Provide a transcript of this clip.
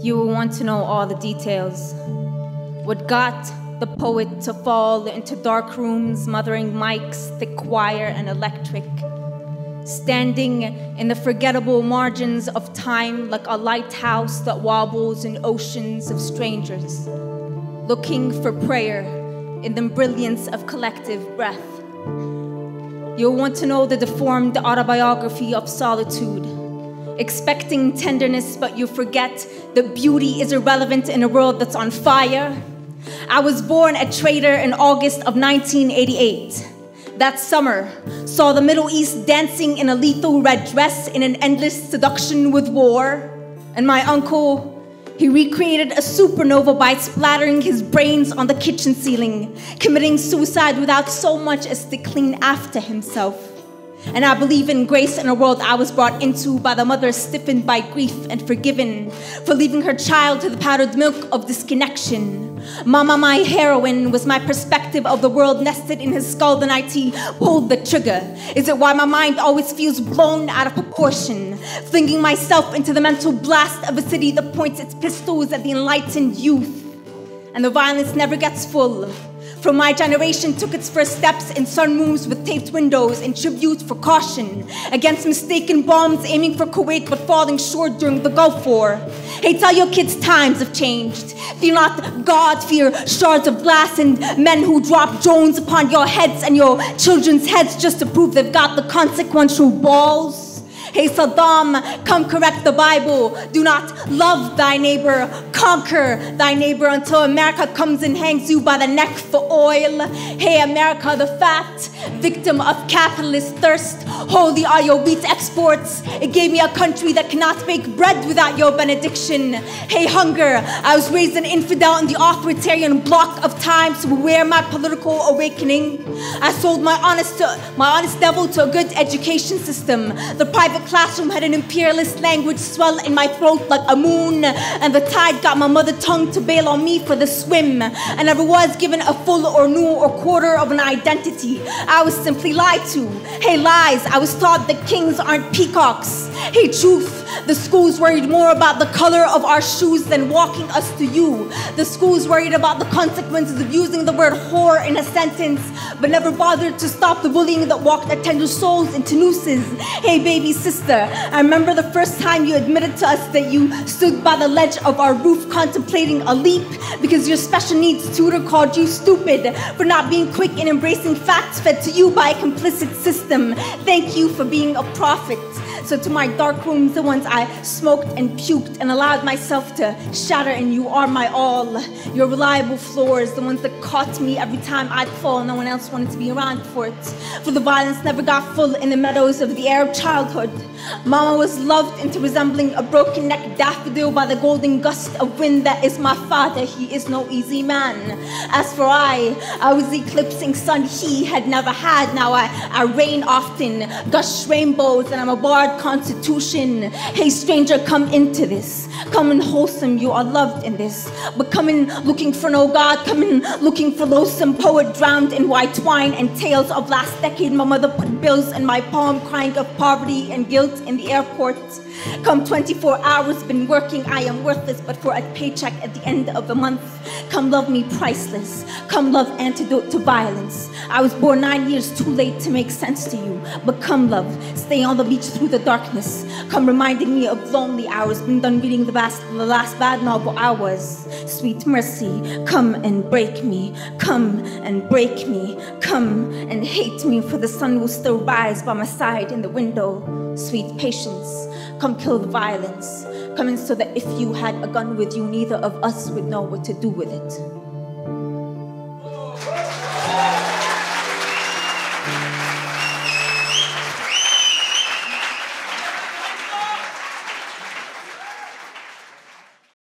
You will want to know all the details. What got the poet to fall into dark rooms, mothering mics, thick wire and electric, standing in the forgettable margins of time like a lighthouse that wobbles in oceans of strangers, looking for prayer in the brilliance of collective breath. You'll want to know the deformed autobiography of solitude, expecting tenderness, but you forget that beauty is irrelevant in a world that's on fire. I was born a traitor in August of 1988. That summer saw the Middle East dancing in a lethal red dress in an endless seduction with war. And my uncle, he recreated a supernova by splattering his brains on the kitchen ceiling, committing suicide without so much as to clean after himself. And I believe in grace in a world I was brought into by the mother stiffened by grief and forgiven for leaving her child to the powdered milk of disconnection. Mama, my heroine, was my perspective of the world nested in his skull the night he pulled the trigger. Is it why my mind always feels blown out of proportion, flinging myself into the mental blast of a city that points its pistols at the enlightened youth? And the violence never gets full. From my generation took its first steps in sunrooms with taped windows in tribute for caution against mistaken bombs aiming for Kuwait but falling short during the Gulf War. Hey, tell your kids times have changed. Fear not God, fear shards of glass and men who drop drones upon your heads and your children's heads just to prove they've got the consequential balls. Hey Saddam, come correct the Bible. Do not love thy neighbor, conquer thy neighbor until America comes and hangs you by the neck for oil. Hey America the fat, victim of capitalist thirst. Holy are your wheat exports. It gave me a country that cannot bake bread without your benediction. Hey hunger, I was raised an infidel in the authoritarian block of time, so beware my political awakening. I sold my honest devil to a good education system. The private classroom had an imperialist language swell in my throat like a moon, and the tide got my mother tongue to bail on me for the swim. I never was given a full or new or quarter of an identity. I was simply lied to. Hey lies, I was taught that kings aren't peacocks. Hey truth, the school's worried more about the color of our shoes than walking us to you. The school's worried about the consequences of using the word whore in a sentence, but never bothered to stop the bullying that walked our tender souls into nooses. Hey baby sister, I remember the first time you admitted to us that you stood by the ledge of our roof contemplating a leap because your special needs tutor called you stupid for not being quick in embracing facts fed to you by a complicit system. Thank you for being a prophet. So to my dark rooms, the ones I smoked and puked and allowed myself to shatter, and you are my all. Your reliable floors, the ones that caught me every time I'd fall, no one else wanted to be around for it. For the violence never got full in the meadows of the Arab childhood. Mama was loved into resembling a broken-necked daffodil by the golden gust of wind that is my father. He is no easy man. As for I was the eclipsing sun he had never had. Now I rain often, gush rainbows, and I'm a barred constitution. Hey stranger, come into this. Come in wholesome, you are loved in this. But come in looking for no God. Come in looking for loathsome poet drowned in white wine and tales of last decade. My mother put bills in my palm, crying of poverty and guilt in the airport. Come 24 hours, been working, I am worthless, but for a paycheck at the end of the month. Come love me priceless. Come love antidote to violence. I was born 9 years too late to make sense to you, but come love, stay on the beach through the darkness. Come reminding me of lonely hours, been done reading the last bad novel I was. Sweet mercy, come and break me. Come and break me. Come and hate me, for the sun will still rise by my side in the window. Sweet patience, come kill the violence. Come in so that if you had a gun with you, neither of us would know what to do with it.